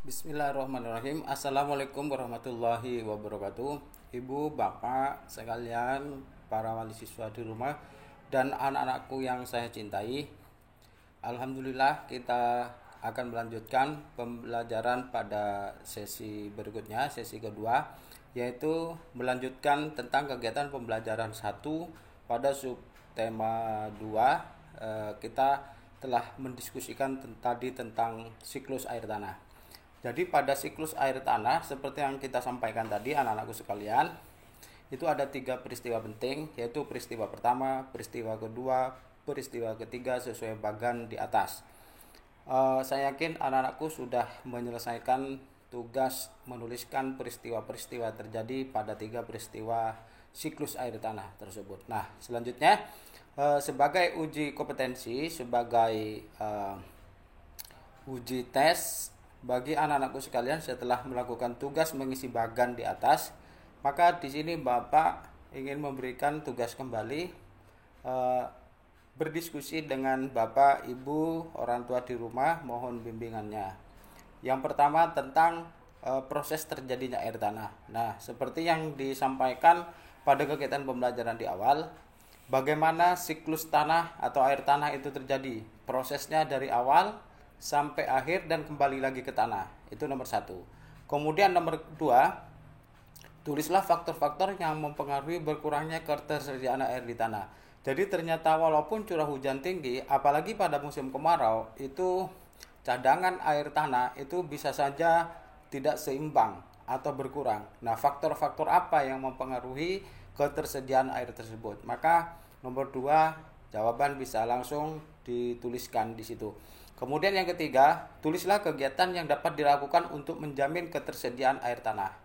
Bismillahirrahmanirrahim. Assalamualaikum warahmatullahi wabarakatuh. Ibu, bapak sekalian, para wali siswa di rumah, dan anak-anakku yang saya cintai. Alhamdulillah kita akan melanjutkan pembelajaran pada sesi berikutnya, sesi kedua, yaitu melanjutkan tentang kegiatan pembelajaran 1 pada subtema 2. Kita telah mendiskusikan tadi tentang siklus air tanah. Jadi pada siklus air tanah seperti yang kita sampaikan tadi anak-anakku sekalian, itu ada 3 peristiwa penting, yaitu peristiwa pertama, peristiwa kedua, peristiwa ketiga sesuai bagan di atas. Saya yakin anak-anakku sudah menyelesaikan tugas menuliskan peristiwa-peristiwa terjadi pada 3 peristiwa siklus air tanah tersebut. Nah, selanjutnya sebagai uji kompetensi, sebagai uji tes bagi anak-anakku sekalian setelah melakukan tugas mengisi bagan di atas, maka di sini Bapak ingin memberikan tugas kembali berdiskusi dengan Bapak, Ibu, orang tua di rumah, mohon bimbingannya. Yang pertama tentang proses terjadinya air tanah. Nah, seperti yang disampaikan pada kegiatan pembelajaran di awal, bagaimana siklus tanah atau air tanah itu terjadi, prosesnya dari awal sampai akhir dan kembali lagi ke tanah. Itu nomor 1. Kemudian nomor 2, tulislah faktor-faktor yang mempengaruhi berkurangnya ketersediaan air di tanah. Jadi ternyata walaupun curah hujan tinggi, apalagi pada musim kemarau, itu cadangan air tanah itu bisa saja tidak seimbang atau berkurang. Nah, faktor-faktor apa yang mempengaruhi ketersediaan air tersebut? Maka nomor 2 jawaban bisa langsung dituliskan di situ. Kemudian yang ketiga, tulislah kegiatan yang dapat dilakukan untuk menjamin ketersediaan air tanah.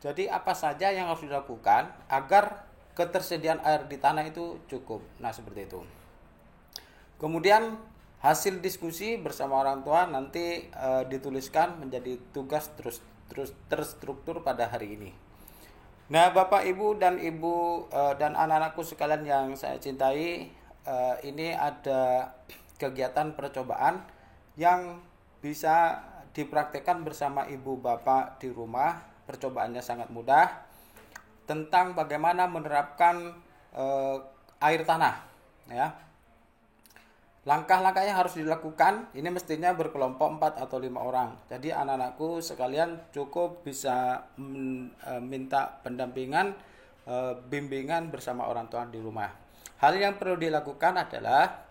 Jadi apa saja yang harus dilakukan agar ketersediaan air di tanah itu cukup. Nah, seperti itu. Kemudian hasil diskusi bersama orang tua nanti dituliskan menjadi tugas terus terstruktur pada hari ini. Nah, Bapak, Ibu dan Ibu dan anak-anakku sekalian yang saya cintai, ini ada kegiatan percobaan yang bisa dipraktekkan bersama ibu bapak di rumah. Percobaannya sangat mudah, tentang bagaimana menerapkan air tanah, ya. Langkah-langkah yang harus dilakukan ini mestinya berkelompok 4 atau 5 orang. Jadi anak-anakku sekalian cukup bisa minta pendampingan, bimbingan bersama orang tua di rumah. Hal yang perlu dilakukan adalah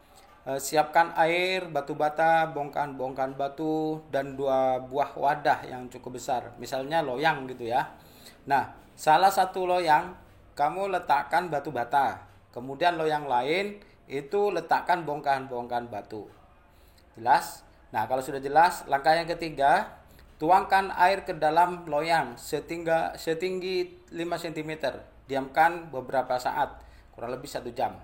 siapkan air, batu bata, bongkahan-bongkahan batu, dan 2 buah wadah yang cukup besar. Misalnya loyang gitu ya. Nah, salah satu loyang kamu letakkan batu bata. Kemudian loyang lain itu letakkan bongkahan-bongkahan batu. Jelas? Nah, kalau sudah jelas, langkah yang ketiga, tuangkan air ke dalam loyang setinggi 5 cm. Diamkan beberapa saat, kurang lebih 1 jam.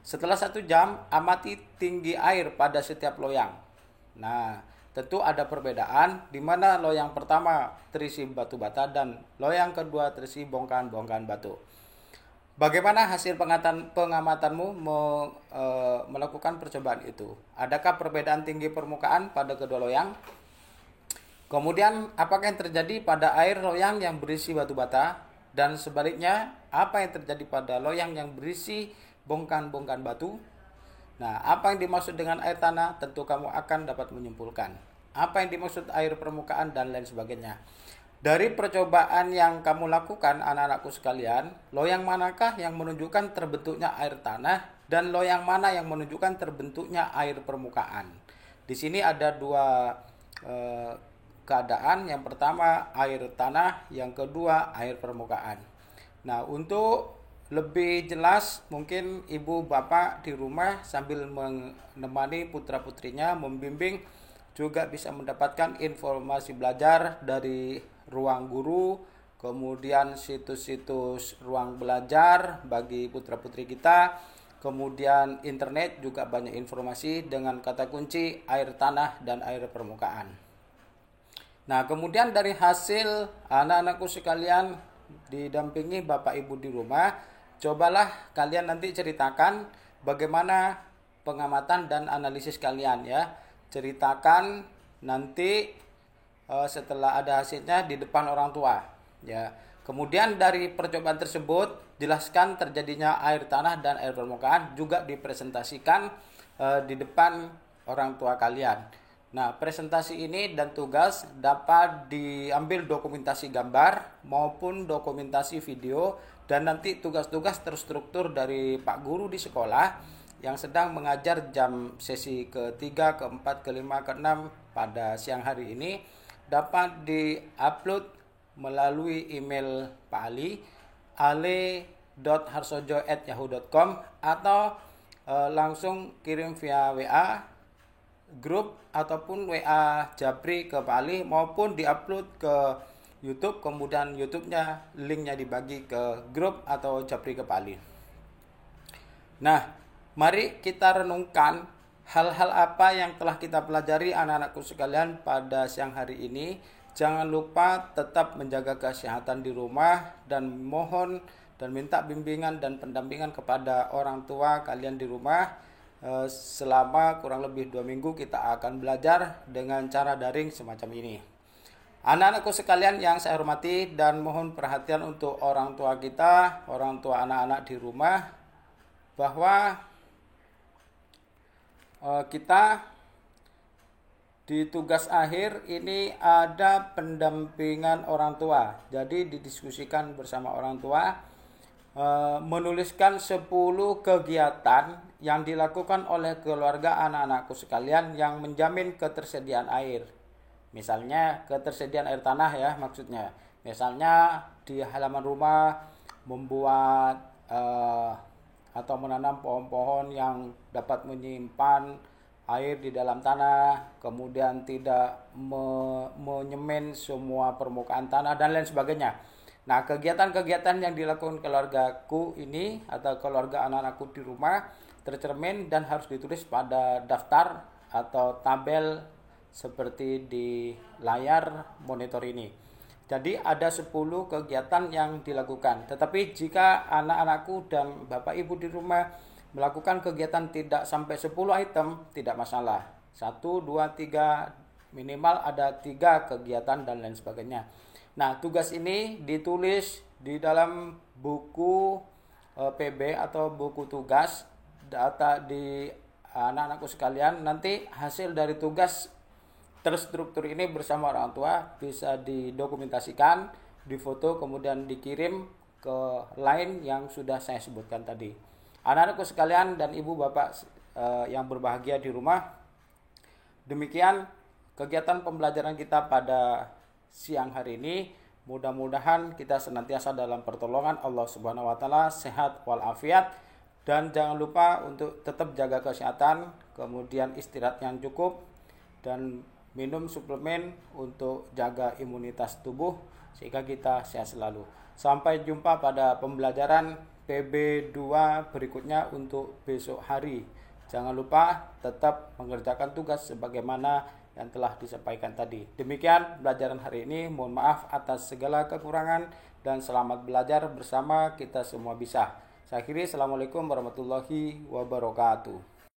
Setelah 1 jam, amati tinggi air pada setiap loyang. Nah, tentu ada perbedaan di mana loyang pertama terisi batu bata dan loyang kedua terisi bongkahan-bongkahan batu. Bagaimana hasil pengamatanmu melakukan percobaan itu? Adakah perbedaan tinggi permukaan pada kedua loyang? Kemudian, apakah yang terjadi pada air loyang yang berisi batu bata? Dan sebaliknya, apa yang terjadi pada loyang yang berisi bongkahan-bongkahan batu? Nah, apa yang dimaksud dengan air tanah? Tentu kamu akan dapat menyimpulkan. Apa yang dimaksud air permukaan dan lain sebagainya. Dari percobaan yang kamu lakukan, anak-anakku sekalian, loyang manakah yang menunjukkan terbentuknya air tanah dan loyang mana yang menunjukkan terbentuknya air permukaan? Di sini ada 2 keadaan. Yang pertama air tanah, yang kedua air permukaan. Nah, untuk lebih jelas mungkin ibu bapak di rumah sambil menemani putra-putrinya membimbing juga bisa mendapatkan informasi belajar dari ruang guru, kemudian situs-situs ruang belajar bagi putra-putri kita, kemudian internet juga banyak informasi dengan kata kunci air tanah dan air permukaan. Nah, kemudian dari hasil anak-anakku sekalian didampingi bapak ibu di rumah, cobalah kalian nanti ceritakan bagaimana pengamatan dan analisis kalian ya. Ceritakan nanti setelah ada hasilnya di depan orang tua. Ya. Kemudian dari percobaan tersebut jelaskan terjadinya air tanah dan air permukaan juga dipresentasikan di depan orang tua kalian. Nah, presentasi ini dan tugas dapat diambil dokumentasi gambar maupun dokumentasi video, dan nanti tugas-tugas terstruktur dari Pak Guru di sekolah yang sedang mengajar jam sesi ke-3, ke-4, ke-5, ke-6 pada siang hari ini dapat di-upload melalui email Pak Ali, ale.harsojo@yahoo.com, atau langsung kirim via WA grup ataupun WA Japri ke Pak Ali, maupun diupload ke YouTube, kemudian YouTube-nya linknya dibagi ke grup atau Japri ke Pak Ali. Nah, mari kita renungkan hal-hal apa yang telah kita pelajari anak-anakku sekalian pada siang hari ini. Jangan lupa tetap menjaga kesehatan di rumah, dan mohon dan minta bimbingan dan pendampingan kepada orang tua kalian di rumah. Selama kurang lebih 2 minggu kita akan belajar dengan cara daring semacam ini. Anak-anakku sekalian yang saya hormati dan mohon perhatian untuk orang tua kita, orang tua anak-anak di rumah, bahwa kita di tugas akhir ini ada pendampingan orang tua. Jadi didiskusikan bersama orang tua, menuliskan 10 kegiatan yang dilakukan oleh keluarga anak-anakku sekalian yang menjamin ketersediaan air. Misalnya ketersediaan air tanah ya maksudnya. Misalnya di halaman rumah membuat atau menanam pohon-pohon yang dapat menyimpan air di dalam tanah, kemudian tidak menyemen semua permukaan tanah dan lain sebagainya. Nah, kegiatan-kegiatan yang dilakukan keluargaku ini atau keluarga anak-anakku di rumah tercermin dan harus ditulis pada daftar atau tabel seperti di layar monitor ini. Jadi ada 10 kegiatan yang dilakukan. Tetapi jika anak-anakku dan Bapak Ibu di rumah melakukan kegiatan tidak sampai 10 item, tidak masalah. 1, 2, 3, minimal ada 3 kegiatan dan lain sebagainya. Nah, tugas ini ditulis di dalam buku PB atau buku tugas data di anak-anakku sekalian. Nanti hasil dari tugas terstruktur ini bersama orang tua bisa didokumentasikan, difoto, kemudian dikirim ke line yang sudah saya sebutkan tadi. Anak-anakku sekalian dan ibu bapak yang berbahagia di rumah, demikian kegiatan pembelajaran kita pada siang hari ini. Mudah-mudahan kita senantiasa dalam pertolongan Allah Subhanahu wa taala, sehat walafiat, dan jangan lupa untuk tetap jaga kesehatan, kemudian istirahat yang cukup, dan minum suplemen untuk jaga imunitas tubuh sehingga kita sehat selalu. Sampai jumpa pada pembelajaran PB2 berikutnya untuk besok hari. Jangan lupa tetap mengerjakan tugas sebagaimana yang telah disampaikan tadi. Demikian pembelajaran hari ini. Mohon maaf atas segala kekurangan dan selamat belajar bersama, kita semua bisa. Saya akhiri. Assalamualaikum warahmatullahi wabarakatuh.